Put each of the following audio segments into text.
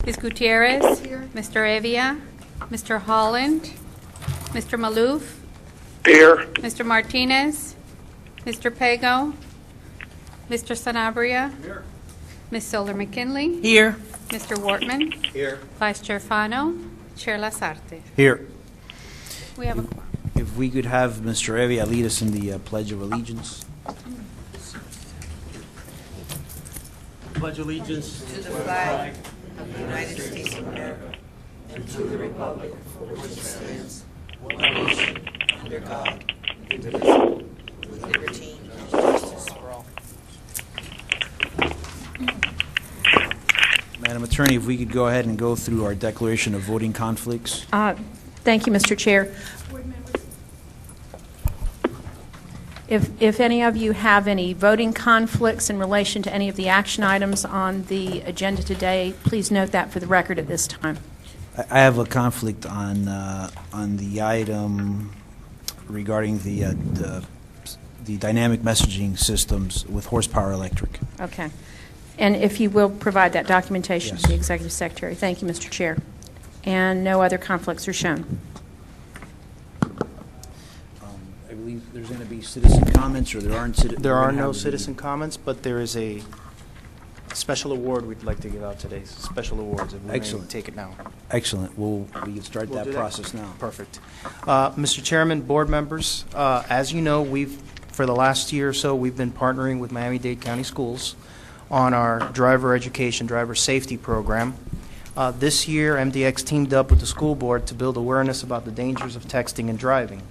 Ms. Gutierrez. Here. Mr. Evia. Mr. Holland. Mr. Maloof. Here. Mr. Martinez. Mr. Pago. Mr. Sanabria. Here. Ms. Solar McKinley. Here. Mr. Wortman. Here. Vice Chair Fano. Chair Lasarte. Here. We have a quorum. If we could have Mr. Evia lead us in the Pledge of Allegiance. Pledge allegiance to the flag of the United States of America and to the republic for which it stands, one nation, under God, indivisible, with liberty and justice for all. Madam Attorney, if we could go ahead and go through our declaration of voting conflicts. Thank you, Mr. Chair. If any of you have any voting conflicts in relation to any of the action items on the agenda today, please note that for the record at this time. I have a conflict on the item regarding the dynamic messaging systems with Horsepower Electric. Okay. And if you will provide that documentation Yes. to the Executive Secretary. Thank you, Mr. Chair. And no other conflicts are shown. I believe there's going to be citizen comments, or there aren't. There are no citizen comments, but there is a special award we'd like to give out today. Special awards. If we may Excellent. take it now. Excellent. We can start We'll that do process now. Perfect. Mr. Chairman, board members, as you know, for the last year or so, we've been partnering with Miami-Dade County Schools on our driver education, driver safety program. This year, MDX teamed up with the school board to build awareness about the dangers of texting and driving.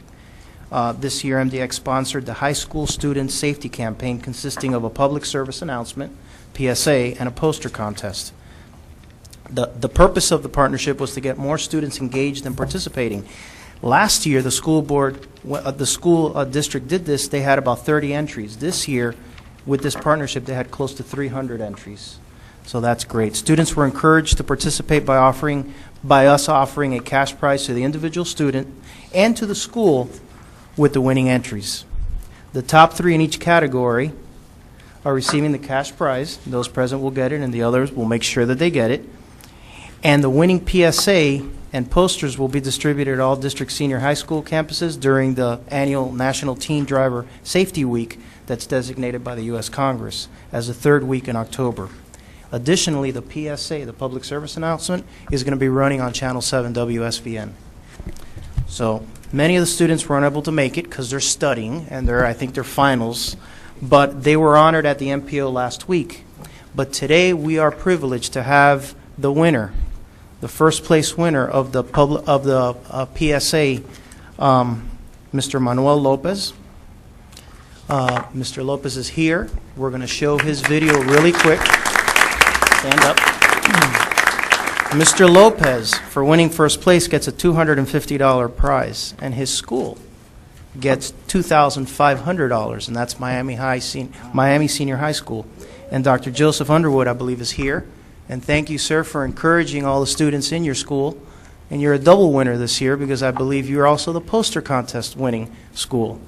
This year, MDX sponsored the high school student safety campaign consisting of a public service announcement, PSA, and a poster contest. The purpose of the partnership was to get more students engaged and participating. Last year, the school district did this. They had about 30 entries. This year, with this partnership, they had close to 300 entries. So that's great. Students were encouraged to participate by us offering a cash prize to the individual student and to the school with the winning entries. The top three in each category are receiving the cash prize. Those present will get it, and the others will make sure that they get it. And the winning PSA and posters will be distributed at all district senior high school campuses during the annual National Teen Driver Safety Week that's designated by the U.S. Congress as the third week in October. Additionally, the PSA, the public service announcement, is going to be running on Channel 7 WSVN. So many of the students were unable to make it because they're studying, and I think they're finals, but they were honored at the MPO last week. But today we are privileged to have the winner, the first place winner of the PSA, Mr. Manuel Lopez. Mr. Lopez is here. We're going to show his video really quick. Stand up. Mr. Lopez, for winning first place, gets a $250 prize, and his school gets $2,500, and that's Miami Senior High School. And Dr. Joseph Underwood, I believe, is here. And thank you, sir, for encouraging all the students in your school. And you're a double winner this year because I believe you're also the poster contest winning school.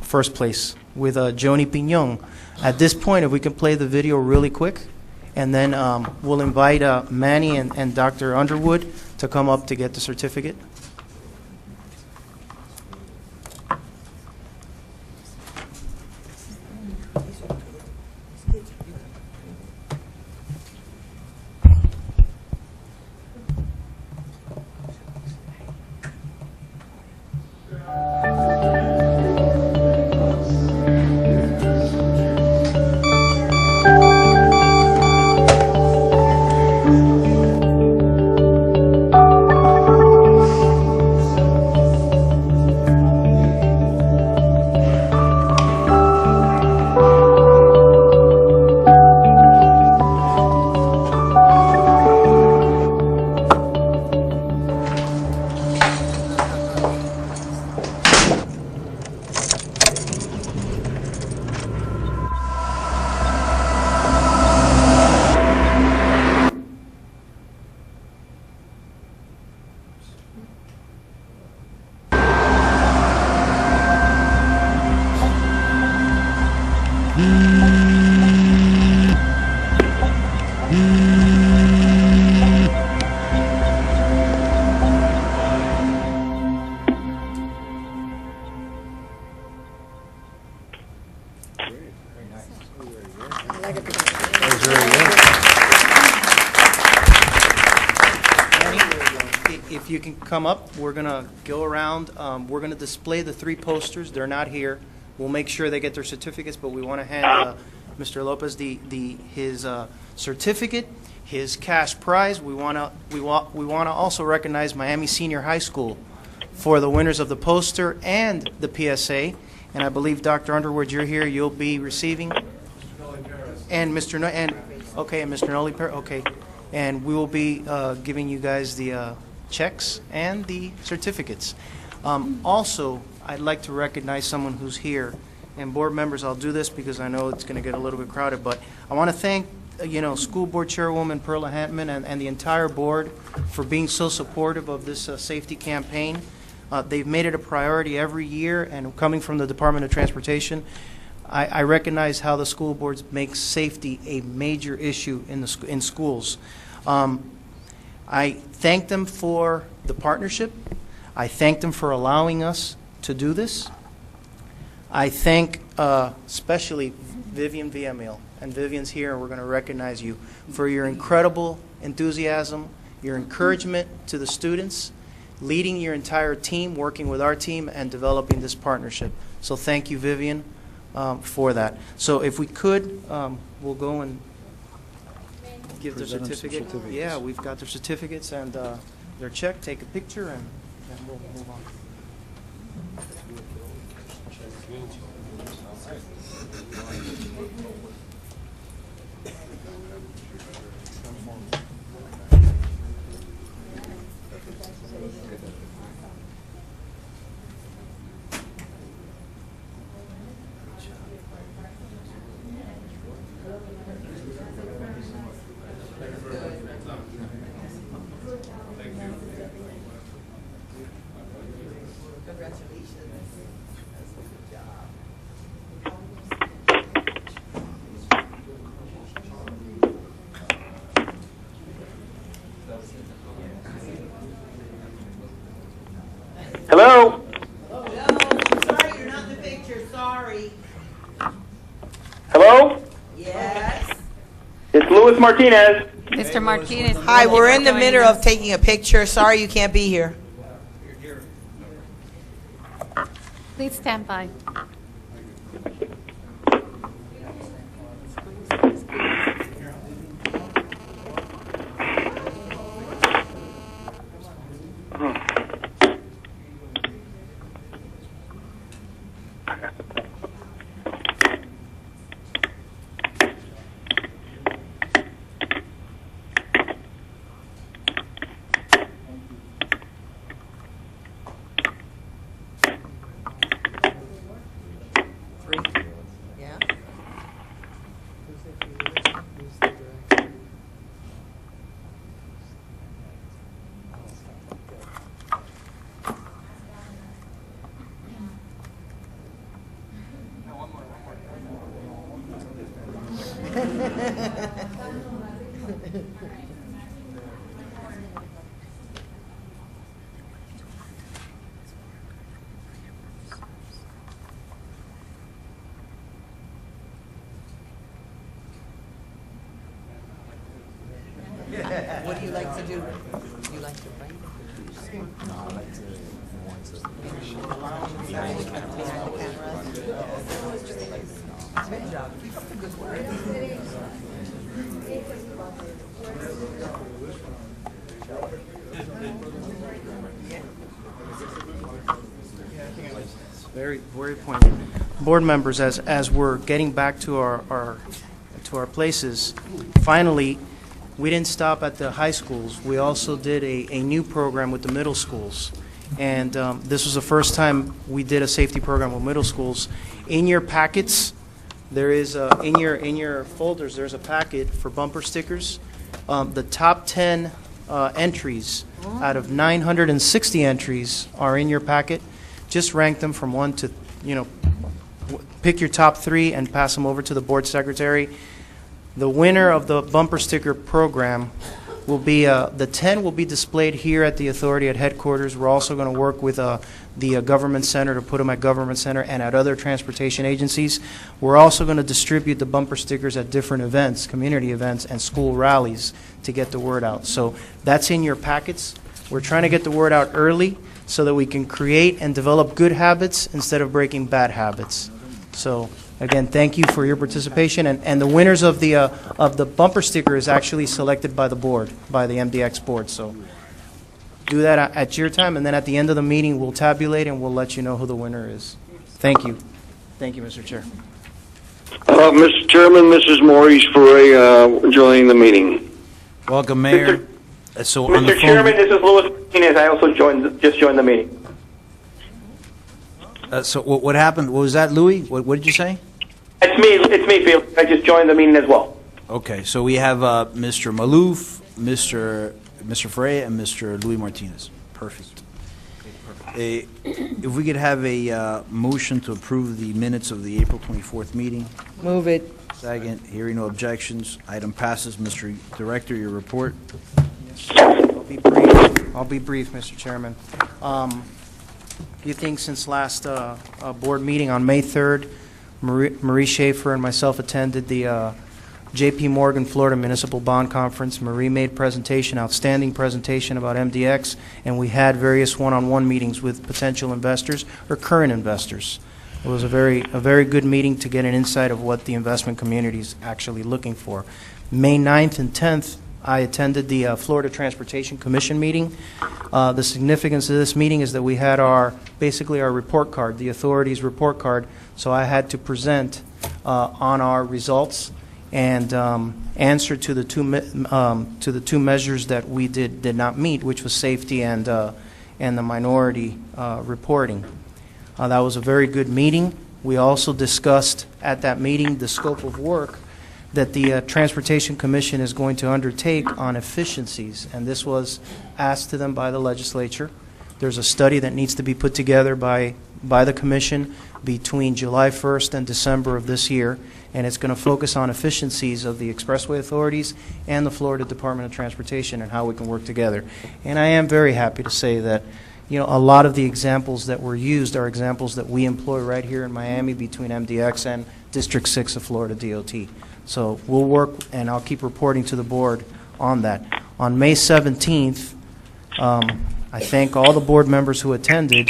First place with Joni Piñon. At this point, if we can play the video really quick, and then we'll invite Manny and Dr. Underwood to come up to get the certificate. if you can come up, we're going to go around. We're going to display the 3 posters. They're not here. We'll make sure they get their certificates, but we want to hand Mr. Lopez his certificate, his cash prize. We want to also recognize Miami Senior High School for the winners of the poster and the PSA. And I believe, Dr. Underwood, you're here. You'll be receiving. And Mr. And Mr. Noli Perez. Okay. And we will be giving you guys the checks and the certificates. Also, I'd like to recognize someone who's here. And board members, I'll do this because I know it's going to get a little bit crowded, but I want to thank School Board Chairwoman Perla Hantman and the entire board for being so supportive of this safety campaign. They've made it a priority every year, and coming from the Department of Transportation, I recognize how the school boards make safety a major issue in schools. I thank them for the partnership. I thank them for allowing us to do this. I thank especially Vivian Villamil, and Vivian's here, and we're going to recognize you for your incredible enthusiasm, your encouragement to the students, leading your entire team, working with our team, and developing this partnership. So thank you, Vivian, for that. So if we could, we'll go and give their Present them some certificate. certificates. Yeah, we've got their certificates and their check. Take a picture, and we'll move on. Hello? No, I'm sorry, you're not in the picture, sorry. Hello? Yes. It's Luis Martinez. Mr. Martinez. Hi, we're in the joining middle us. of taking a picture. Sorry you can't be here. Please stand by. Yeah. What do you like to do? You like to write? Very, very poignant. Board members, as we're getting back to our places, finally, we didn't stop at the high schools. We also did a new program with the middle schools. And this was the first time we did a safety program with middle schools. In your packets, there is, in your folders, there's a packet for bumper stickers. The top 10 entries out of 960 entries are in your packet. Just rank them from 1 to, pick your top 3 and pass them over to the board secretary. The winner of the bumper sticker program will be, the 10 will be displayed here at the authority at headquarters. We're also going to work with the government center to put them at government center and at other transportation agencies. We're also going to distribute the bumper stickers at different events, community events, and school rallies to get the word out. So that's in your packets. We're trying to get the word out early so that we can create and develop good habits instead of breaking bad habits. So, again, thank you for your participation. And the winners of the bumper sticker is actually selected by the board, by the MDX board. So do that at your time, and then at the end of the meeting, we'll tabulate and we'll let you know who the winner is. Thank you. Thank you, Mr. Chair. Mr. Chairman, this is Maurice Ferre joining the meeting. Welcome, Mayor. So on the Mr. phone, Chairman, this is Luis Martinez. I also just joined the meeting. so what happened? What was that, Louis? What did you say? It's me, Felix. I just joined the meeting as well. Okay, so we have Mr. Maloof, Mr. Ferre, and Mr. Louis Martinez. Perfect. If we could have a motion to approve the minutes of the April 24th meeting. Move it. Second, hearing no objections, item passes. Mr. Director, your report. I'll be brief, Mr. Chairman. A few things since last board meeting on May 3rd. Marie Schaefer and myself attended the J.P. Morgan Florida Municipal Bond Conference. Marie made outstanding presentation about MDX, and we had various one-on-one meetings with potential investors or current investors. It was a very good meeting to get an insight of what the investment community is actually looking for. May 9th and 10th, I attended the Florida Transportation Commission meeting. The significance of this meeting is that we had basically our report card, the authority's report card, so I had to present on our results and answer to the two measures that we did not meet, which was safety and the minority reporting. That was a very good meeting. We also discussed at that meeting the scope of work that the Transportation Commission is going to undertake on efficiencies, and this was asked to them by the legislature. There's a study that needs to be put together by the Commission between July 1st and December of this year, and it's going to focus on efficiencies of the expressway authorities and the Florida Department of Transportation and how we can work together. And I am very happy to say that a lot of the examples that were used are examples that we employ right here in Miami between MDX and District 6 of Florida DOT. So we'll work, and I'll keep reporting to the board on that. On May 17th, I thank all the board members who attended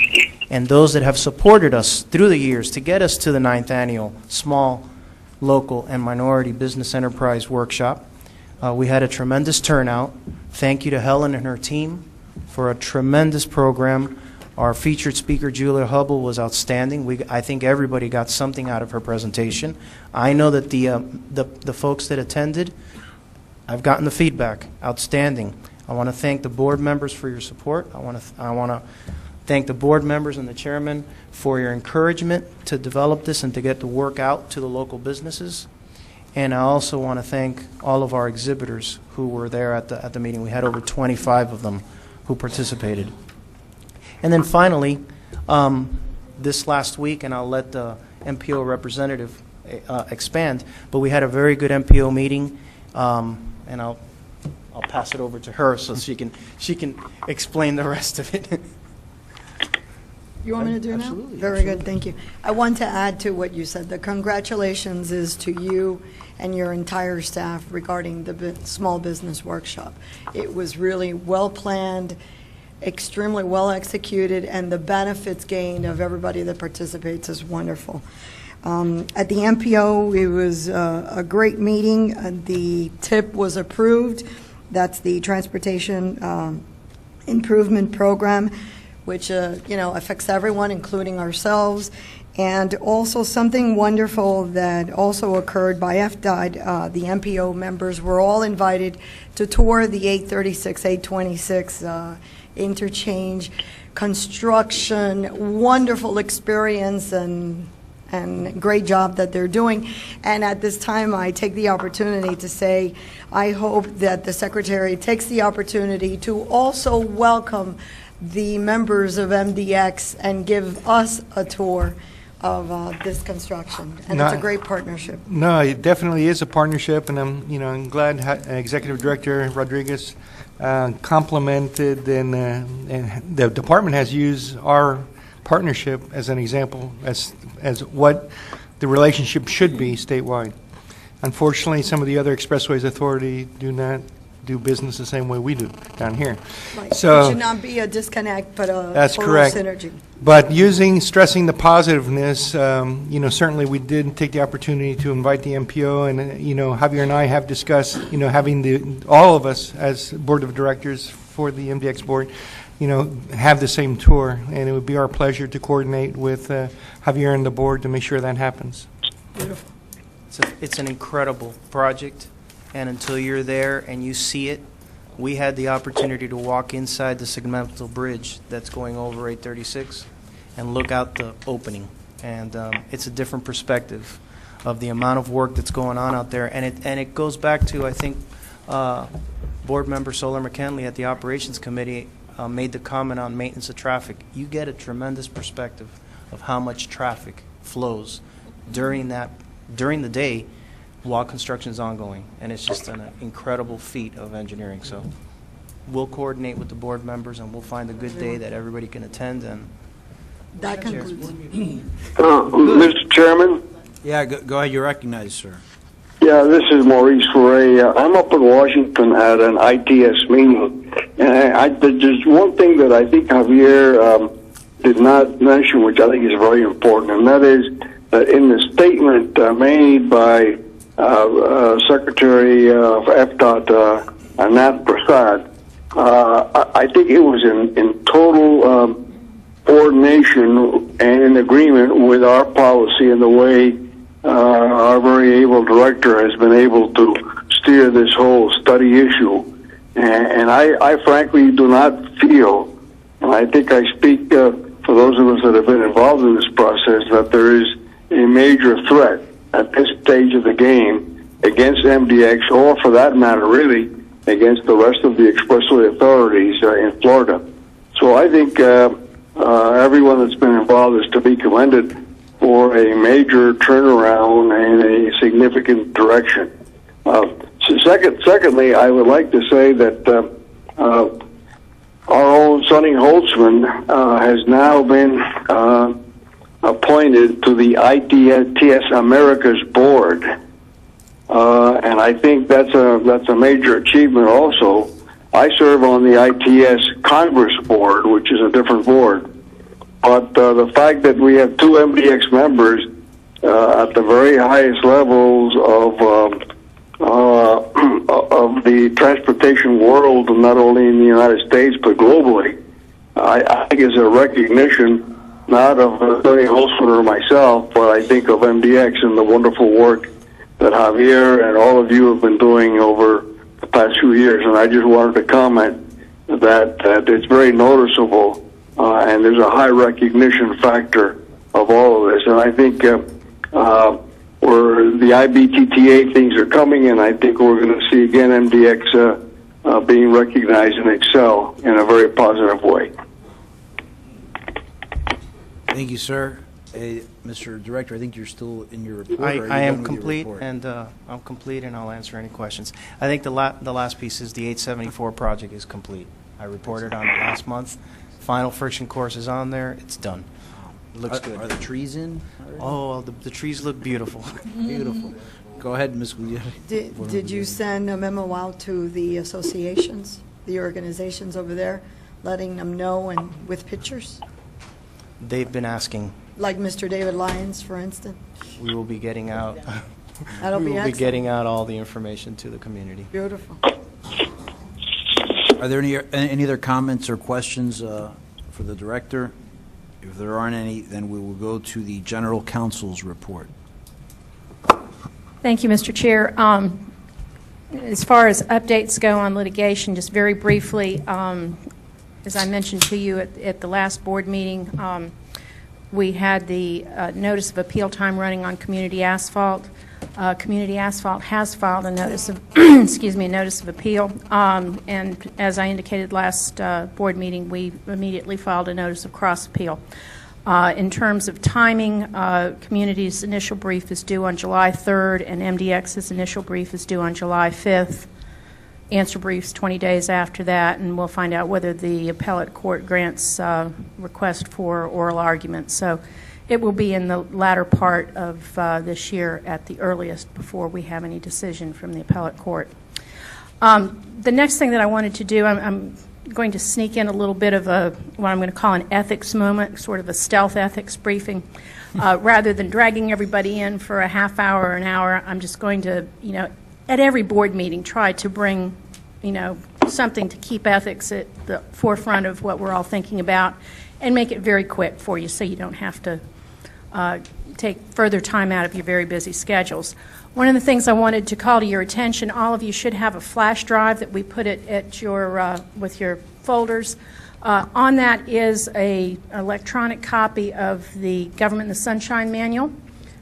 and those that have supported us through the years to get us to the 9th annual Small, Local, and Minority Business Enterprise Workshop. We had a tremendous turnout. Thank you to Helen and her team for a tremendous program. Our featured speaker, Julia Hubble, was outstanding. I think everybody got something out of her presentation. I know that the folks that attended, I've gotten the feedback. Outstanding. I want to thank the board members for your support. I want to thank the board members and the chairman for your encouragement to develop this and to get the work out to the local businesses. And I also want to thank all of our exhibitors who were there at the meeting. We had over 25 of them who participated. And then finally, this last week, and I'll let the MPO representative expand, but we had a very good MPO meeting, and I'll pass it over to her so she can explain the rest of it. You want me to do now? Absolutely. Very good, thank you. I want to add to what you said. The congratulations is to you and your entire staff regarding the small business workshop. It was really well-planned, extremely well executed, and the benefits gained of everybody that participates is wonderful. At the MPO, it was a great meeting. The TIP was approved. That's the Transportation Improvement Program, which affects everyone, including ourselves. And also something wonderful that also occurred by FDOT, the MPO members were all invited to tour the 836, 826 interchange, construction, wonderful experience and great job that they're doing. And at this time, I take the opportunity to say, I hope that the Secretary takes the opportunity to also welcome the members of MDX and give us a tour of this construction. And it's a great partnership. No, it definitely is a partnership, and I'm glad Executive Director Rodriguez complimented and the department has used our partnership as an example as what the relationship should be statewide. Unfortunately, some of the other expressways authority do do business the same way we do down here. Right. So- It should not be a disconnect, but a That's total correct. synergy. But stressing the positiveness, certainly we did take the opportunity to invite the MPO, and, Javier and I have discussed, having all of us as board of directors for the MDX board, have the same tour, and it would be our pleasure to coordinate with Javier and the board to make sure that happens. Beautiful. It's an incredible project, and until you're there and you see it, we had the opportunity to walk inside the segmental bridge that's going over 836 and look out the opening. And it's a different perspective of the amount of work that's going on out there. And it goes back to, I think, Board Member Solar McKinley at the Operations Committee made the comment on maintenance of traffic. You get a tremendous perspective of how much traffic flows during the day while construction is ongoing, and it's just an incredible feat of engineering. So we'll coordinate with the board members, and we'll find a good day that everybody can attend. And That concludes. Mr. Chairman? Yeah, go ahead, you're recognized, sir. Yeah, this is Maurice Foray. I'm up in Washington at an ITS meeting. And there's one thing that I think Javier did not mention, which I think is very important, and that is that in the statement made by Secretary of FDOT, Anat Prasad, I think it was in total coordination and in agreement with our policy and the way our very able director has been able to steer this whole study issue. And I frankly do not feel, and I think I speak for those of us that have been involved in this process, that there is a major threat at this stage of the game against MDX, or for that matter, really, against the rest of the expressway authorities in Florida. So I think everyone that's been involved is to be commended for a major turnaround and a significant direction. Secondly, I would like to say that our own Sonny Holtzman has now been appointed to the ITS Americas board, and I think that's a major achievement. Also, I serve on the ITS Congress board, which is a different board. But the fact that we have two MDX members at the very highest levels of the transportation world, not only in the United States but globally, I think is a recognition not of Tony Holtzman or myself, but I think of MDX and the wonderful work that Javier and all of you have been doing over the past few years. And I just wanted to comment that it's very noticeable, and there's a high recognition factor of all of this. And I think where the IBTTA things are coming, and I think we're going to see again MDX being recognized and excel in a very positive way. Thank you, sir. Mr. Director, I think you're still in your report. Or are you I am done with your complete, report? and I'm complete, and I'll answer any questions. I think the last piece is the 874 project is complete. I reported on it last month. Final friction course is on there. It's done. It looks good. Are the trees in already? Oh, the trees look beautiful. Beautiful. Go ahead, Ms. Guglielmi. Did you send a memo out to the associations, the organizations over there, letting them know and with pictures? They've been asking. Like Mr. David Lyons, for instance? We will be getting out. That'll we be will be excellent. getting out all the information to the community. Beautiful. Are there any other comments or questions for the director? If there aren't any, then we will go to the general counsel's report. Thank you, Mr. Chair. As far as updates go on litigation, just very briefly, as I mentioned to you at the last board meeting, we had the notice of appeal time running on Community Asphalt. Community Asphalt has filed a notice of, excuse me, a notice of appeal. And as I indicated last board meeting, we immediately filed a notice of cross appeal. In terms of timing, Community's initial brief is due on July 3rd, and MDX's initial brief is due on July 5th. Answer briefs 20 days after that, and we'll find out whether the appellate court grants request for oral argument. So it will be in the latter part of this year at the earliest before we have any decision from the appellate court. The next thing that I wanted to do, I'm going to sneak in a little bit of what I'm going to call an ethics moment, sort of a stealth ethics briefing. Rather than dragging everybody in for a half hour or an hour, I'm just going to, at every board meeting, try to bring, something to keep ethics at the forefront of what we're all thinking about and make it very quick for you so you don't have to take further time out of your very busy schedules. One of the things I wanted to call to your attention, all of you should have a flash drive that we put it at your, with your folders. On that is an electronic copy of the Government in the Sunshine Manual.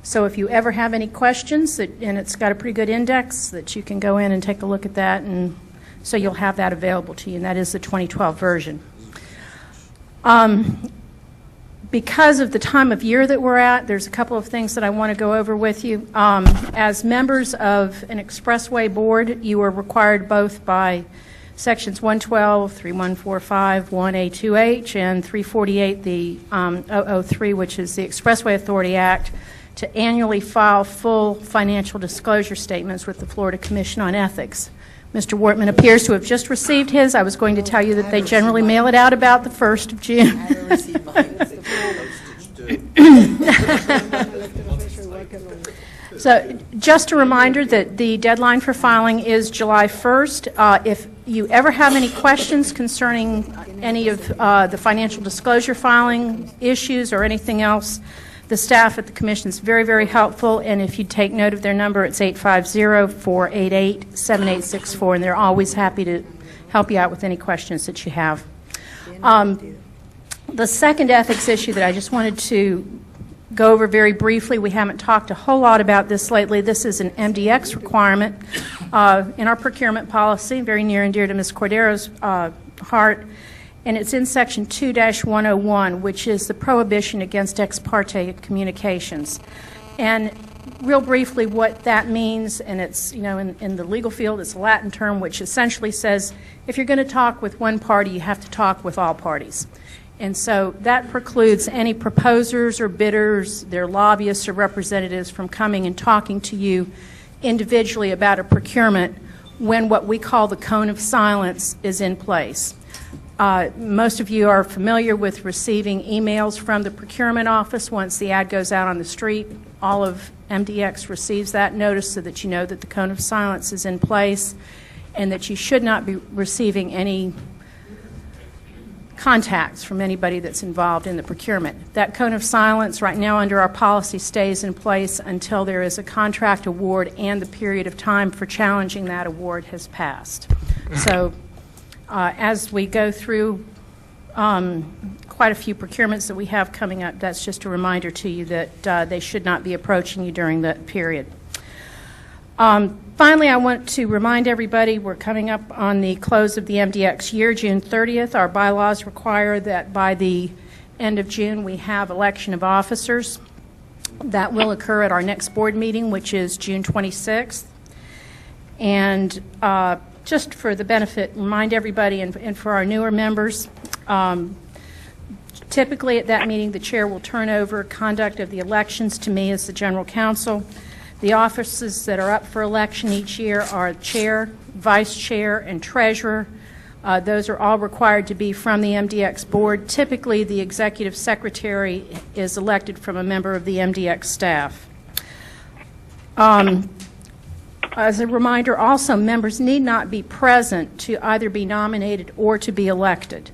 So if you ever have any questions, and it's got a pretty good index, that you can go in and take a look at that, and so you'll have that available to you, and that is the 2012 version. Because of the time of year that we're at, there's a couple of things that I want to go over with you. As members of an expressway board, you are required both by Sections 112, 3145, 1A2H, and 348, the 003, which is the Expressway Authority Act, to annually file full financial disclosure statements with the Florida Commission on Ethics. Mr. Wortman appears to have just received his. I was going to tell you that they generally mail it out about the 1st of June. I haven't received mine. So just a reminder that the deadline for filing is July 1st. If you ever have any questions concerning any of the financial disclosure filing issues or anything else, the staff at the Commission is very, very helpful, and if you take note of their number, it's 850-488-7864, and they're always happy to help you out with any questions that you have. The second ethics issue that I just wanted to go over very briefly, we haven't talked a whole lot about this lately. This is an MDX requirement in our procurement policy, very near and dear to Ms. Cordero's heart, and it's in Section 2-101, which is the prohibition against ex parte communications. And real briefly what that means, and it's, in the legal field, it's a Latin term which essentially says if you're going to talk with one party, you have to talk with all parties. And so that precludes any proposers or bidders, their lobbyists or representatives from coming and talking to you individually about a procurement when what we call the cone of silence is in place. Most of you are familiar with receiving emails from the procurement office once the ad goes out on the street. All of MDX receives that notice so that you know that the cone of silence is in place and that you should not be receiving any contacts from anybody that's involved in the procurement. That cone of silence right now under our policy stays in place until there is a contract award and the period of time for challenging that award has passed. So as we go through quite a few procurements that we have coming up, that's just a reminder to you that they should not be approaching you during that period. Finally, I want to remind everybody we're coming up on the close of the MDX year, June 30th. Our bylaws require that by the end of June we have election of officers. That will occur at our next board meeting, which is June 26th. And just for the benefit, remind everybody and for our newer members, typically at that meeting the chair will turn over conduct of the elections to me as the general counsel. The offices that are up for election each year are chair, vice chair, and treasurer. Those are all required to be from the MDX board. Typically, the executive secretary is elected from a member of the MDX staff. As a reminder, also, members need not be present to either be nominated or to be elected.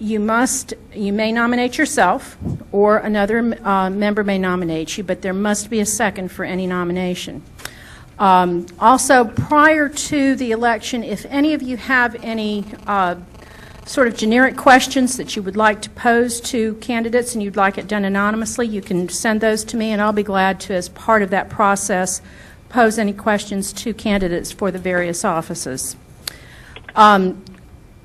You may nominate yourself, or another member may nominate you, but there must be a second for any nomination. Also, prior to the election, if any of you have any sort of generic questions that you would like to pose to candidates and you'd like it done anonymously, you can send those to me, and I'll be glad to, as part of that process, pose any questions to candidates for the various offices.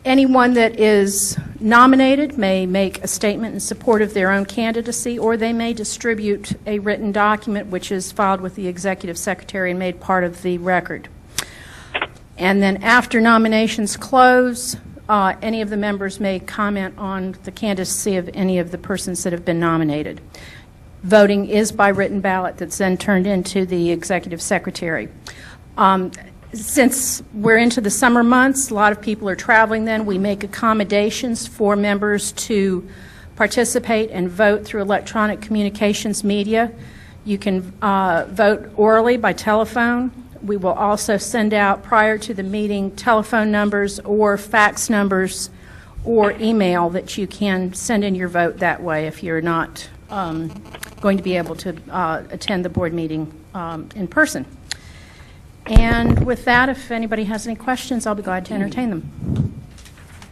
Anyone that is nominated may make a statement in support of their own candidacy, or they may distribute a written document which is filed with the executive secretary and made part of the record. And then after nominations close, any of the members may comment on the candidacy of any of the persons that have been nominated. Voting is by written ballot that's then turned into the executive secretary. Since we're into the summer months, a lot of people are traveling then, we make accommodations for members to participate and vote through electronic communications media. You can vote orally by telephone. We will also send out, prior to the meeting, telephone numbers or fax numbers or email that you can send in your vote that way if you're not going to be able to attend the board meeting in person. And with that, if anybody has any questions, I'll be glad to entertain them.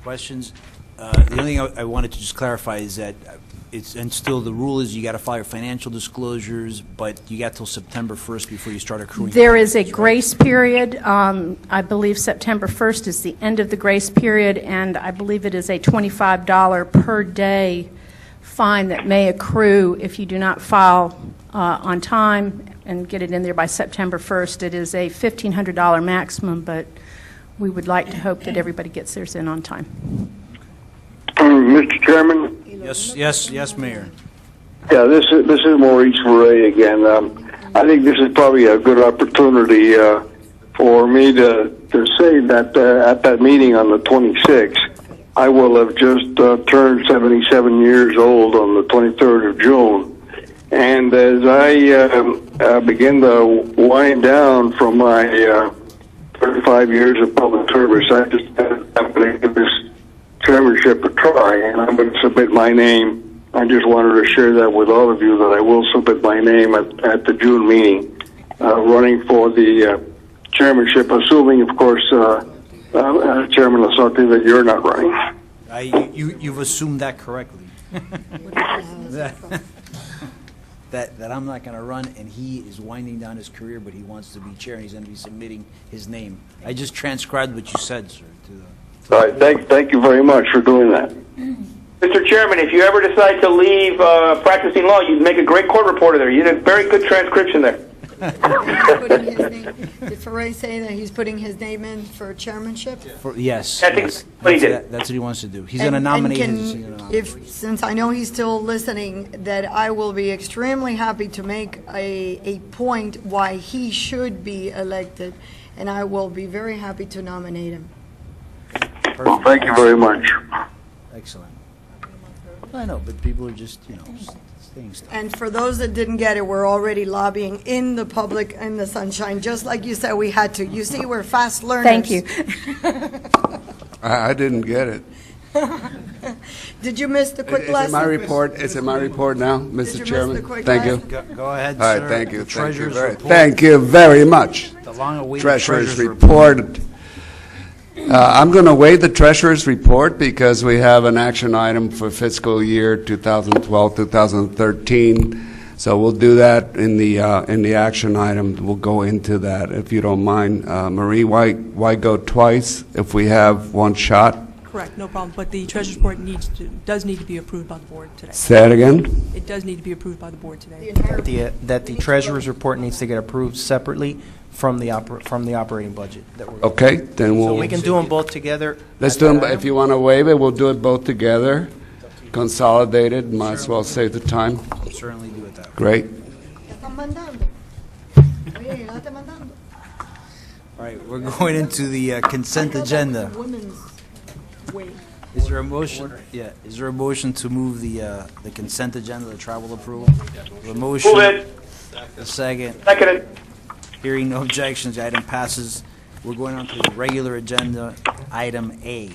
Questions? The only thing I wanted to just clarify is that and still the rule is you got to file your financial disclosures, but you got till September 1st before you start accruing. There is a grace period. I believe September 1st is the end of the grace period, and I believe it is a $25 per day fine that may accrue if you do not file on time and get it in there by September 1st. It is a $1,500 maximum, but we would like to hope that everybody gets theirs in on time. Mr. Chairman? Yes, Mayor. Yeah, this is Maurice Ray again. I think this is probably a good opportunity for me to say that at that meeting on the 26th, I will have just turned 77 years old on the 23rd of June. And as I begin to wind down from my 35 years of public service, I just I'm going to give this chairmanship a try, and I'm going to submit my name. I just wanted to share that with all of you, that I will submit my name at the June meeting, running for the chairmanship, assuming, of course, Chairman Lasarte, that you're not running. You've assumed that correctly. that I'm not going to run, and he is winding down his career, but he wants to be chair, and he's going to be submitting his name. I just transcribed what you said, sir. All right, thank you very much for doing that. Mr. Chairman, if you ever decide to leave practicing law, you'd make a great court reporter there. You did a very good transcription there. Putting his name, did Ferre say that he's putting his name in for chairmanship? Yes. I think yes. what he That's did. what he wants to do. He's going to nominate Since I know he's still listening, that I will be extremely happy to make a point why he should be elected, and I will be very happy to nominate him. Perfect. Thank you very much. Excellent. I know, but people are just, staying stuck. And for those that didn't get it, we're already lobbying in the public, in the sunshine, just like you said we had to. You see, we're fast learners. Thank you. I didn't get it. Did you miss the quick Is it lesson? my report? Is it my report now, Did you Mr. miss Chairman? the quick Thank you. lesson? Go ahead, All sir. right, thank you. The Thank you treasurer's very, report. thank you very much. The long-awaited Treasurer's report. I'm going to waive the treasurer's report because we have an action item for fiscal year 2012, 2013. So we'll do that in the action item. We'll go into that if you don't mind. Marie, why go twice if we have one shot? Correct, no problem. But the treasurer's report does need to be approved by the board today. Say it again. It does need to be approved by the board today. That the treasurer's report needs to get approved separately from the operating budget. Okay, then we'll. So we can do them both together. Let's do them, if you want to waive it, we'll do it both together, consolidated, might as well save the time. We'll certainly do it that way. Great. All right, we're going into the consent agenda. Is there a motion? Yeah, is there a motion to move the consent agenda, the travel approval? A motion. Move it. A second. Seconded. Hearing no objections, the item passes. We're going on to the regular agenda, item A.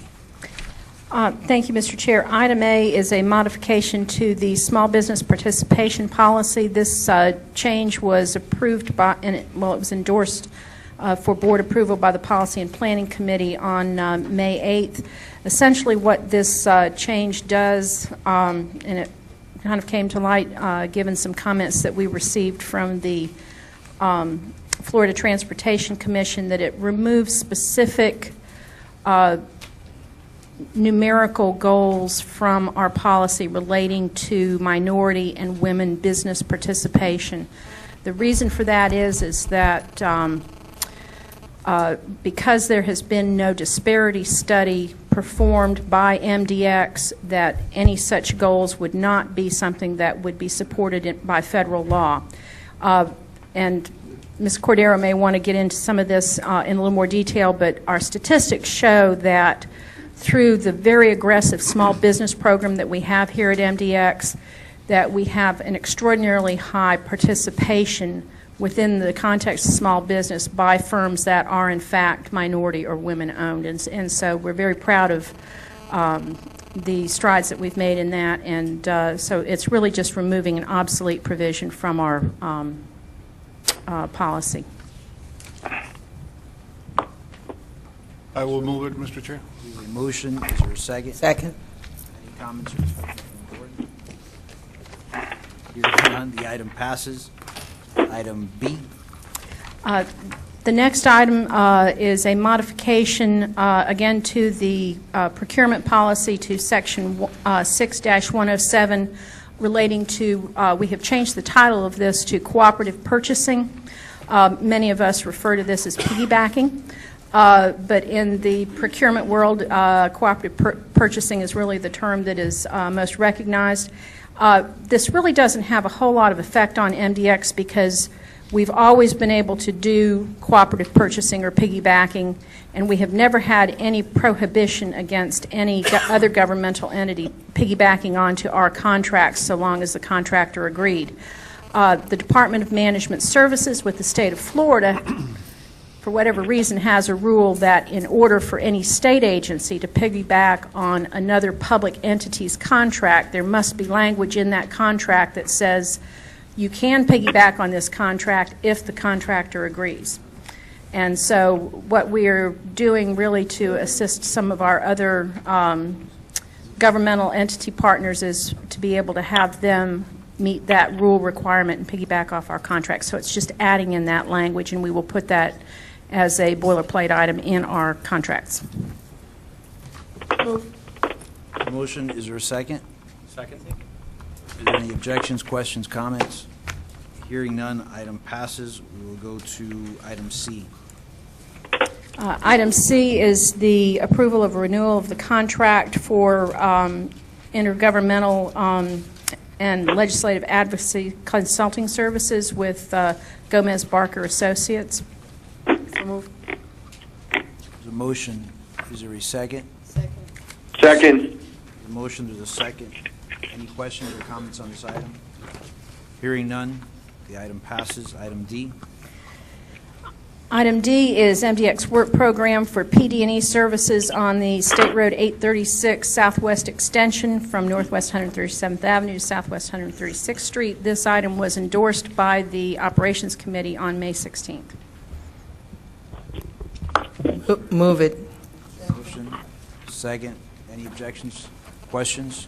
Thank you, Mr. Chair. Item A is a modification to the small business participation policy. This change was approved by, it was endorsed for board approval by the Policy and Planning Committee on May 8th. Essentially what this change does, and it kind of came to light given some comments that we received from the Florida Transportation Commission, that it removes specific numerical goals from our policy relating to minority and women business participation. The reason for that is that because there has been no disparity study performed by MDX, that any such goals would not be something that would be supported by federal law. And Ms. Cordero may want to get into some of this in a little more detail, but our statistics show that through the very aggressive small business program that we have here at MDX, that we have an extraordinarily high participation within the context of small business by firms that are in fact minority or women-owned. And so we're very proud of the strides that we've made in that, and so it's really just removing an obsolete provision from our policy. I will move it, Mr. Chair. A motion, is there a second? Second. Any comments or discussion from the board? Hearing none, the item passes. Item B. The next item is a modification, again, to the procurement policy to Section 6-107 relating to, we have changed the title of this to cooperative purchasing. Many of us refer to this as piggybacking. But in the procurement world, cooperative purchasing is really the term that is most recognized. This really doesn't have a whole lot of effect on MDX because we've always been able to do cooperative purchasing or piggybacking, and we have never had any prohibition against any other governmental entity piggybacking onto our contracts so long as the contractor agreed. The Department of Management Services with the state of Florida, for whatever reason, has a rule that in order for any state agency to piggyback on another public entity's contract, there must be language in that contract that says you can piggyback on this contract if the contractor agrees. And so what we're doing really to assist some of our other governmental entity partners is to be able to have them meet that rule requirement and piggyback off our contract. So it's just adding in that language, and we will put that as a boilerplate item in our contracts. Motion, is there a second? Second. Is there any objections, questions, comments? Hearing none, item passes. We will go to item C. Item C is the approval of renewal of the contract for intergovernmental and legislative advocacy consulting services with Gomez Barker Associates. There's a motion. Is there a second? Second. The motion, there's a second. Any questions or comments on this item? Hearing none, the item passes. Item D. Item D is MDX work program for PD&E services on the State Road 836 Southwest Extension from Northwest 137th Avenue to Southwest 136th Street. This item was endorsed by the Operations Committee on May 16th. Move it. Motion, second. Any objections, questions?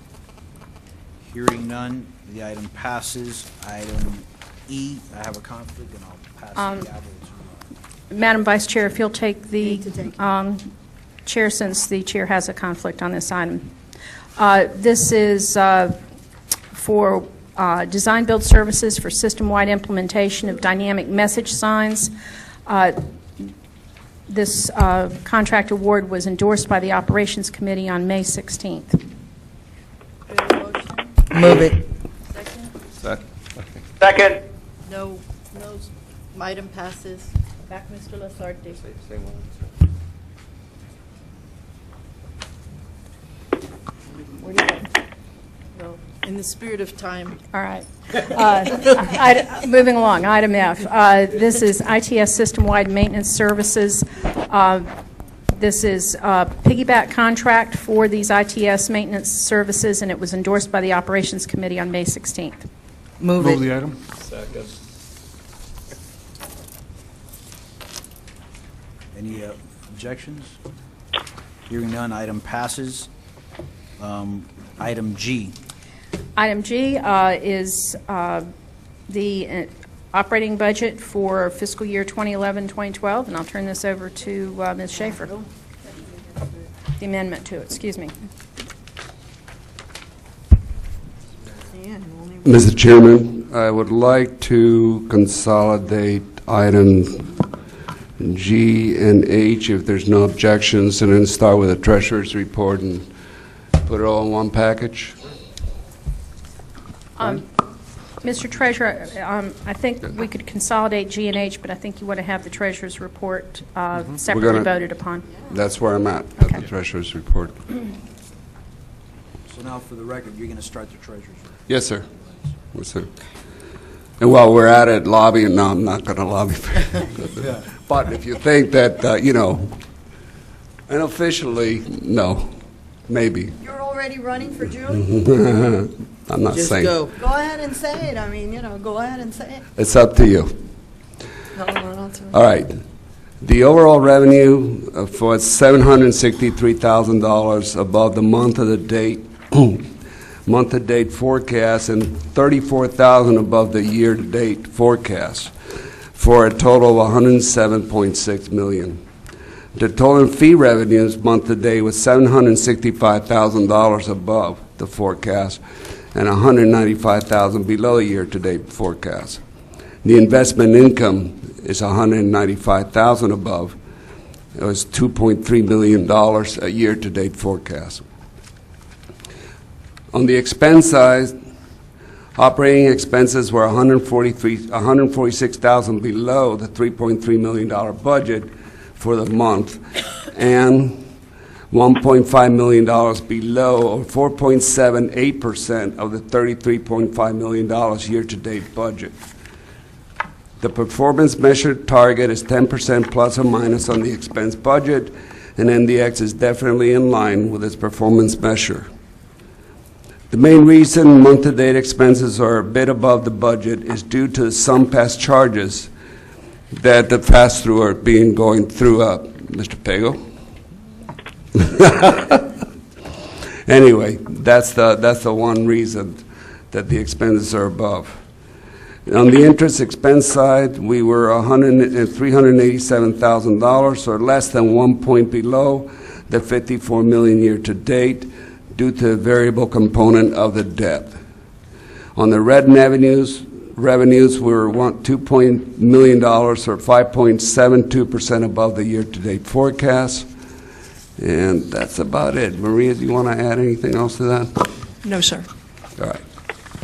Hearing none, the item passes. Item E, I have a conflict, and I'll pass the gavel to Madam Vice Chair, if you'll take the chair, since the chair has a conflict on this item. This is for design build services for system-wide implementation of dynamic message signs. This contract award was endorsed by the Operations Committee on May 16th. Move it. Second. No, item passes. Back, Mr. Lasarte. Where do you go? No, in the spirit of time. All right. Moving along, item F. This is ITS system-wide maintenance services. This is a piggyback contract for these ITS maintenance services, and it was endorsed by the Operations Committee on May 16th. Move Move it. the item. Second. Any objections? Hearing none, item passes. Item G. Item G is the operating budget for fiscal year 2011-2012, and I'll turn this over to Ms. Schaefer. The amendment to it, excuse me. Mr. Chairman, I would like to consolidate item G and H if there's no objections, and then start with the treasurer's report and put it all in one package. Mr. Mr. Treasurer, I think we could consolidate G and H, but I think you want to have the treasurer's report separately gonna- voted upon. That's where I'm at the treasurer's report. So now, for the record, you're going to start the treasurer's report. Yes, sir. Yes, sir. And while we're at it, lobbying, no, I'm not going to lobby for it. But if you think that, unofficially, no, maybe. You're already running for Julie? I'm not Just saying. go. Go ahead and say it. I mean, go ahead and say it. It's up to you. No, not to. All right. The overall revenue for $763,000 above the month-to-date forecast and $34,000 above the year-to-date forecast for a total of $107.6 million. The total fee revenues month-to-date was $765,000 above the forecast and $195,000 below the year-to-date forecast. The investment income is $195,000 above. It was $2.3 million a year-to-date forecast. On the expense side, operating expenses were $146,000 below the $3.3 million budget for the month, and $1.5 million below, or 4.78% of the $33.5 million year-to-date budget. The performance measure target is 10% plus or minus on the expense budget, and NDX is definitely in line with its performance measure. The main reason month-to-date expenses are a bit above the budget is due to some past charges that the pass-through are going through, Mr. Pego. Anyway, that's the one reason that the expenses are above. On the interest expense side, we were $387,000, or less than 1 point below the $54 million year-to-date, due to the variable component of the debt. On the revenues were $2 million, or 5.72% above the year-to-date forecast. And that's about it. Maria, do you want to add anything else to that? No, sir. All right.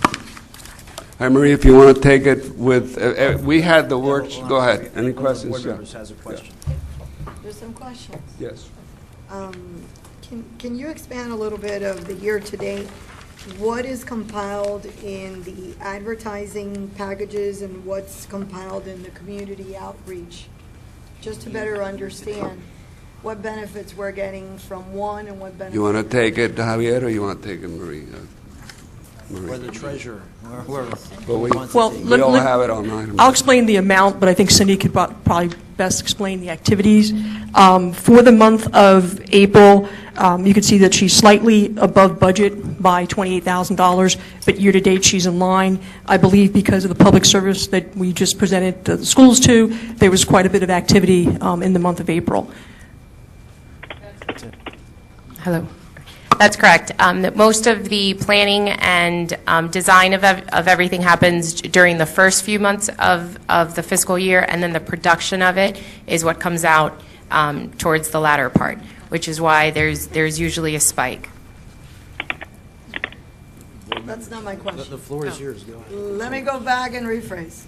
All right, Maria, if you want to take it with, we had the words, go ahead. Any questions? Board Yeah. members has a question. There's some questions. Yes. Can you expand a little bit of the year-to-date? What is compiled in the advertising packages and what's compiled in the community outreach? Just to better understand what benefits we're getting from one and what benefits. You want to take it, Javier, or you want to take it, Maria? Or the treasurer, or whoever. Well, we Well, all have it on items. I'll explain the amount, but I think Cindy could probably best explain the activities. For the month of April, you can see that she's slightly above budget by $28,000, but year-to-date she's in line. I believe because of the public service that we just presented the schools to, there was quite a bit of activity in the month of April. Hello. That's correct. That most of the planning and design of everything happens during the first few months of the fiscal year, and then the production of it is what comes out towards the latter part, which is why there's usually a spike. That's not my question. The floor is yours. Go ahead. Let me go back and rephrase.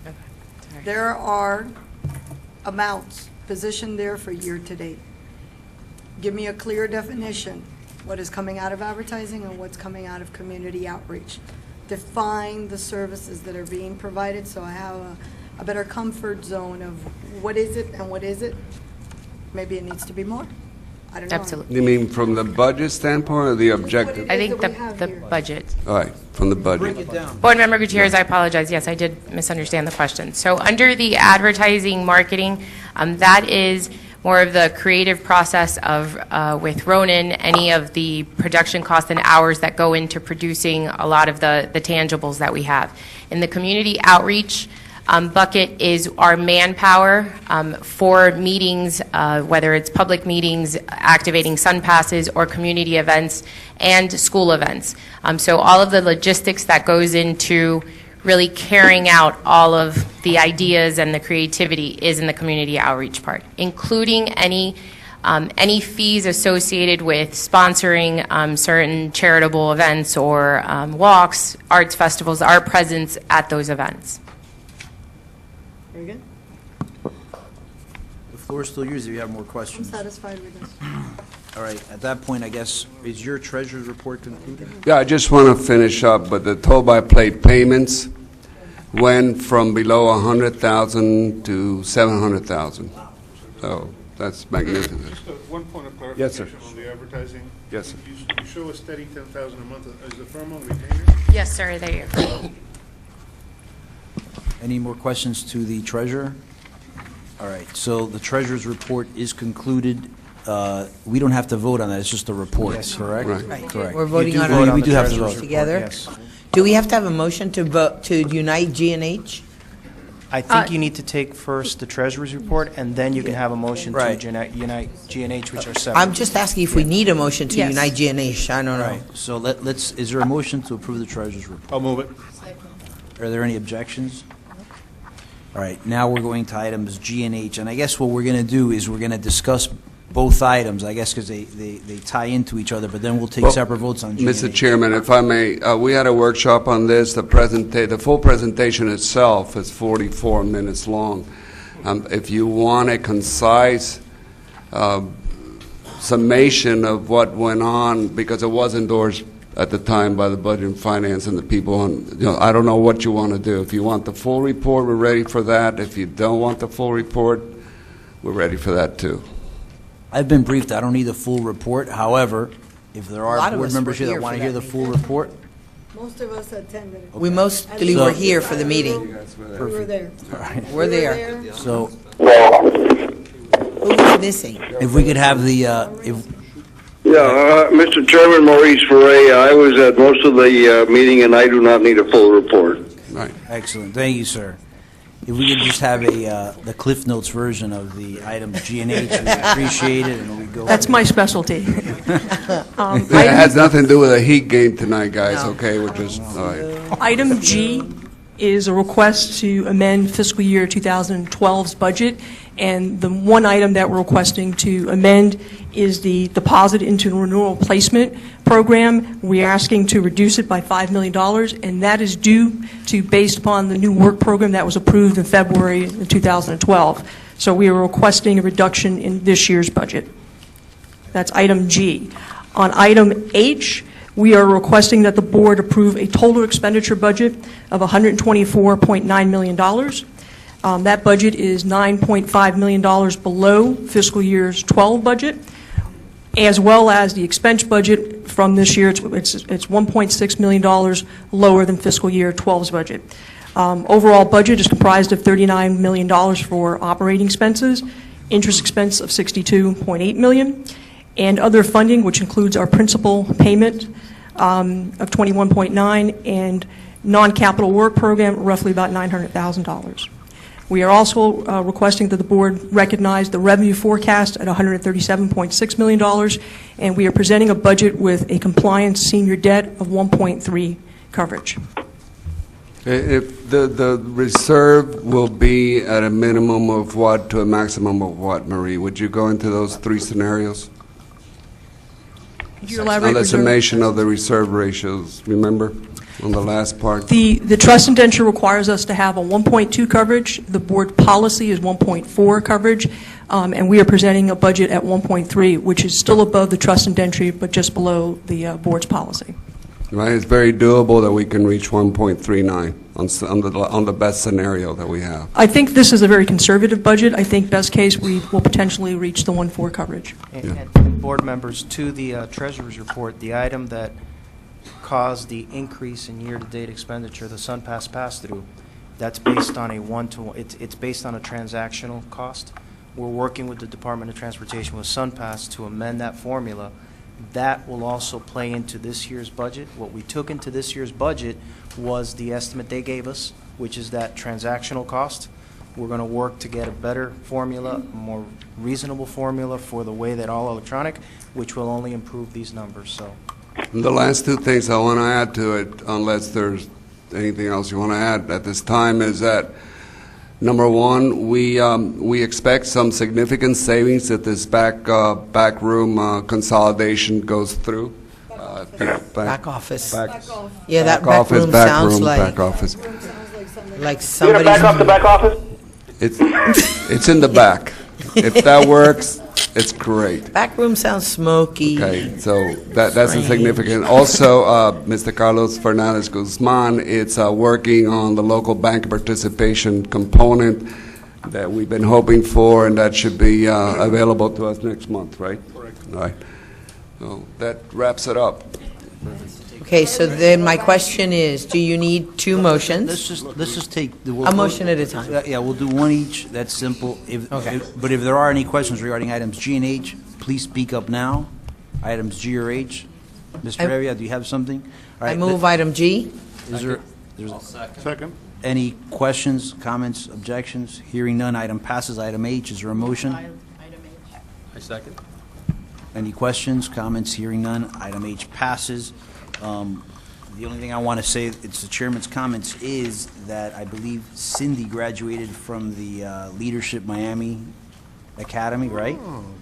There are amounts positioned there for year-to-date. Give me a clear definition. What is coming out of advertising and what's coming out of community outreach. Define the services that are being provided so I have a better comfort zone of what is it and what is it. Maybe it needs to be more. I don't know. Absolutely. You mean from the budget standpoint or the objective? I think the budget. All right, from the budget. Break it down. Board Member Gutierrez, I apologize. Yes, I did misunderstand the question. So under the advertising marketing, that is more of the creative process of, with Ronan, any of the production costs and hours that go into producing a lot of the tangibles that we have. In the community outreach bucket is our manpower for meetings, whether it's public meetings, activating Sun Passes, or community events and school events. So all of the logistics that goes into really carrying out all of the ideas and the creativity is in the community outreach part, including any Any fees associated with sponsoring certain charitable events or walks, arts festivals, our presence at those events. Very good. The floor is still yours if you have more I'm questions. satisfied with this. All right, at that point, I guess, is your treasurer's report concluded? Yeah, I just want to finish up, but the toll-by-plate payments went from below 100,000 to 700,000. So that's magnificent. Just one point of Yes, sir. clarification on the advertising. Yes, sir. You show a steady 10,000 a month. Is the firm on retainer? Yes, sir, there you go. Any more questions to the treasurer? All right, so the treasurer's report is concluded. We don't have to vote on that, it's just a report, correct? Right. Correct. We're voting You do on vote- it We do have to vote. together. Yes. Do we have to have a motion to vote, to unite G&H? I think you need to take first the treasurer's report, and then you can have a motion to Right. unite G&H, which are separate. I'm just asking if we need a motion to Yes. unite G&H. I don't All know. right, so let's, is there a motion to approve the treasurer's report? I'll move it. Are there any objections? All right, now we're going to items G and H, and I guess what we're going to do is we're going to discuss both items, I guess, because they tie into each other, but then we'll take Well, separate votes on G and H. Mr. Chairman, if I may, we had a workshop on this. The full presentation itself is 44 minutes long. If you want a concise summation of what went on, because it was endorsed at the time by the Budget and Finance and the people on, I don't know what you want to do. If you want the full report, we're ready for that. If you don't want the full report, we're ready for that too. I've been briefed, I don't need the full report. However, if there A lot are of board us members were here here that want for to hear that the full report, Most of us attended. We mostly So- were here for the meeting. We were there. We're there. so Who was missing? if we could have the, Mr. Chairman, Maurice Ferre, I was at most of the meeting, and I do not need a full report. Right. excellent, thank you, sir. If we could just have the Cliff Notes version of the items G and H, we'd appreciate it, and we go. That's my specialty. It has nothing to do with a Heat game tonight, guys, okay? We're just, all right. Item G is a request to amend fiscal year 2012's budget, and the one item that we're requesting to amend is the deposit into renewal placement program. We're asking to reduce it by $5 million, and that is due to, based upon the new work program that was approved in February of 2012. So we are requesting a reduction in this year's budget. That's item G. On item H, we are requesting that the board approve a total expenditure budget of $124.9 million. That budget is $9.5 million below fiscal year's 12 budget, as well as the expense budget from this year. It's $1.6 million lower than fiscal year 12's budget. Overall budget is comprised of $39 million for operating expenses, interest expense of $62.8 million, and other funding, which includes our principal payment of $21.9, and non-capital work program, roughly about $900,000. We are also requesting that the board recognize the revenue forecast at $137.6 million, and we are presenting a budget with a compliance senior debt of 1.3 coverage. If the reserve will be at a minimum of what to a maximum of what, Marie? Would you go into those three scenarios? Could you elaborate, On the reserve? summation of the reserve ratios, remember, on the last part? The trust indenture requires us to have a 1.2 coverage. The board policy is 1.4 coverage, and we are presenting a budget at 1.3, which is still above the trust indenture, but just below the board's policy. Right, it's very doable that we can reach 1.39 on the best scenario that we have. I think this is a very conservative budget. I think best case, we will potentially reach the 1.4 coverage. And board members, to the treasurer's report, the item that caused the increase in year-to-date expenditure, the SunPass pass-through, that's based on a one-to-one, it's based on a transactional cost. We're working with the Department of Transportation with SunPass to amend that formula. That will also play into this year's budget. What we took into this year's budget was the estimate they gave us, which is that transactional cost. We're going to work to get a better formula, a more reasonable formula for the way that all electronic, which will only improve these numbers. So, And the last two things I want to add to it, unless there's anything else you want to add at this time, is that Number one, we expect some significant savings if this back room consolidation goes through. Back office. Back Yeah, that back office, room back sounds room, like, back office. like You gonna back off the somebody's, back office? It's in the back. If that works, it's great. back room sounds smoky. Okay, so that's a significant. Also, Mr. Carlos Fernandez Guzman, it's working on the local bank participation component that we've been hoping for, and that should be available to us next month, right? Correct. All right. So that wraps it up. Okay, so then my question is, do you need two motions? Let's just take. A motion at a time. Yeah, we'll do one each, that's simple. Okay. But if there are any questions regarding items G and H, please speak up now. Items G or H. Mr. Revia, do you have something? All I right, move item G. Is there, Second. any questions, comments, objections? Hearing none, item passes. Item H, is there a motion? I second. Any questions, comments? Hearing none, item H passes. The only thing I want to say, it's the chairman's comments, is that I believe Cindy graduated from the Leadership Miami Academy, right?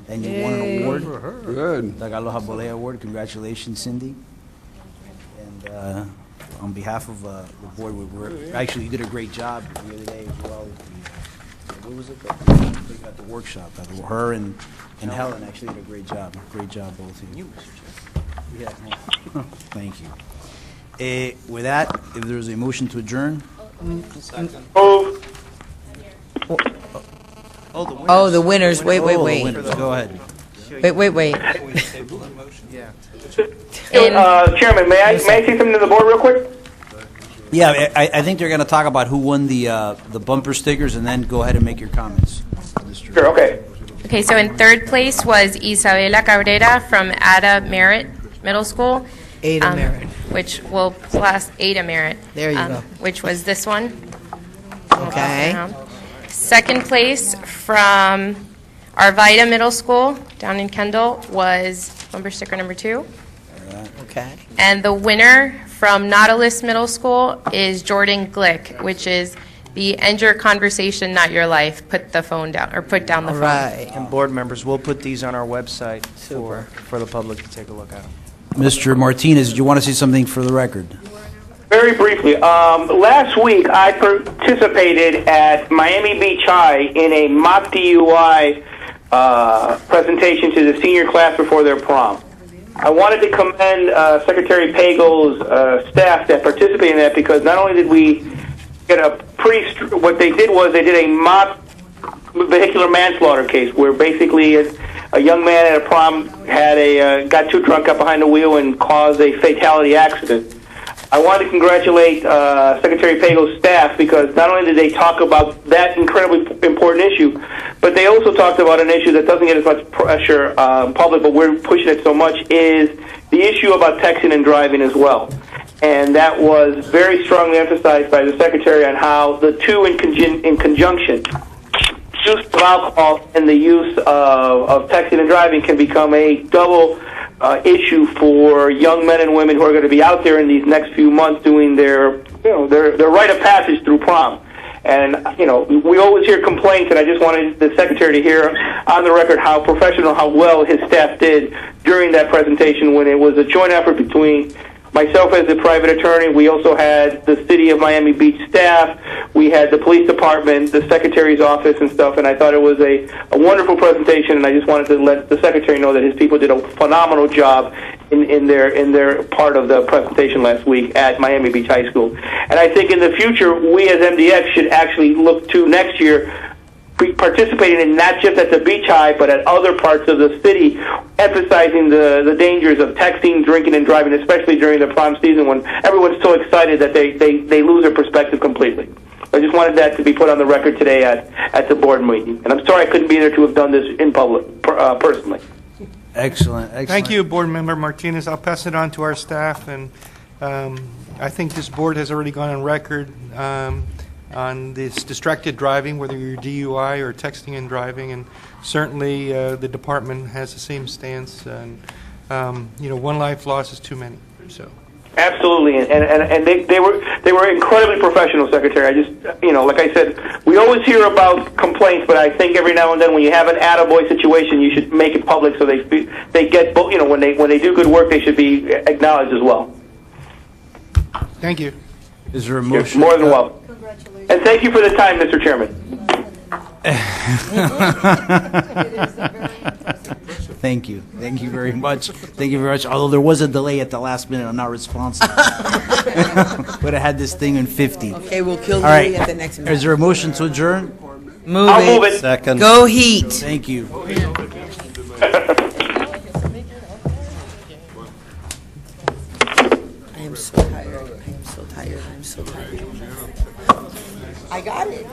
And you won an award. Good. The Aloha Bolea Award. Congratulations, Cindy. And on behalf of the board, actually, you did a great job the other day as well. What was it? At the workshop. Her and Helen actually did a great job. Great job, both of you. Yeah. Thank you. With that, if there's a motion to adjourn. Move. Oh, the winners, wait. The winners. Go ahead. Wait. Chairman, may I say something to the board real quick? Yeah, I think they're going to talk about who won the bumper stickers, and then go ahead and make your comments. Sure, okay. Okay, so in third place was Isabela Cabrera from Ada Merritt Middle School. Ada Merritt. Which will plus Ada Merritt. There you go. Which was this one. Okay. Second place from Arvida Middle School down in Kendall was bumper sticker number 2. Okay. And the winner from Nautilus Middle School is Jordan Glick, which is the End Your Conversation, Not Your Life. Put the phone down, or put down the phone. Right. And board members, we'll put these on our website for the public to take a look at. Mr. Martinez, do you want to say something for the record? Very briefly, last week I participated at Miami Beach High in a mock DUI presentation to the senior class before their prom. I wanted to commend Secretary Pagel's staff that participated in that, because not only did we get what they did was they did a mock vehicular manslaughter case where basically a young man at a prom had got too drunk, got behind the wheel, and caused a fatality accident. I wanted to congratulate Secretary Pagel's staff, because not only did they talk about that incredibly important issue, but they also talked about an issue that doesn't get as much pressure public, but we're pushing it so much, is the issue about texting and driving as well. And that was very strongly emphasized by the Secretary on how the two in conjunction, use of alcohol and the use of texting and driving, can become a double issue for young men and women who are going to be out there in these next few months doing their rite of passage through prom. And, we always hear complaints, and I just wanted the Secretary to hear on the record how professional, how well his staff did during that presentation, when it was a joint effort between myself as the private attorney. We also had the City of Miami Beach staff. We had the police department, the Secretary's office and stuff, and I thought it was a wonderful presentation, and I just wanted to let the Secretary know that his people did a phenomenal job in their part of the presentation last week at Miami Beach High School. And I think in the future, we as MDX should actually look to next year participating in not just at the beach high, but at other parts of the city, emphasizing the dangers of texting, drinking, and driving, especially during the prom season when everyone's so excited that they lose their perspective completely. I just wanted that to be put on the record today at the board meeting. And I'm sorry I couldn't be there to have done this in public, personally. Excellent. Thank you, Board Member Martinez. I'll pass it on to our staff, and I think this board has already gone on record on this distracted driving, whether you're DUI or texting and driving, and certainly the department has the same stance. And one life lost is too many. So, Absolutely, and they were incredibly professional, Secretary. I just, like I said, we always hear about complaints, but I think every now and then when you have an attaboy situation, you should make it public so they get, when they do good work, they should be acknowledged as well. Thank you. Is there a You're motion? more than welcome. And thank you for the time, Mr. Chairman. Thank you. Thank you very much. Thank you very much. Although there was a delay at the last minute, I'm not responsible. Would have had this thing in 50. Okay, we'll kill All right. Louis at the next meeting. Is there a motion to adjourn? Move I'll it. move it. Second. Go Heat. Thank you. I am so tired. I am so tired. I am so tired. I got it.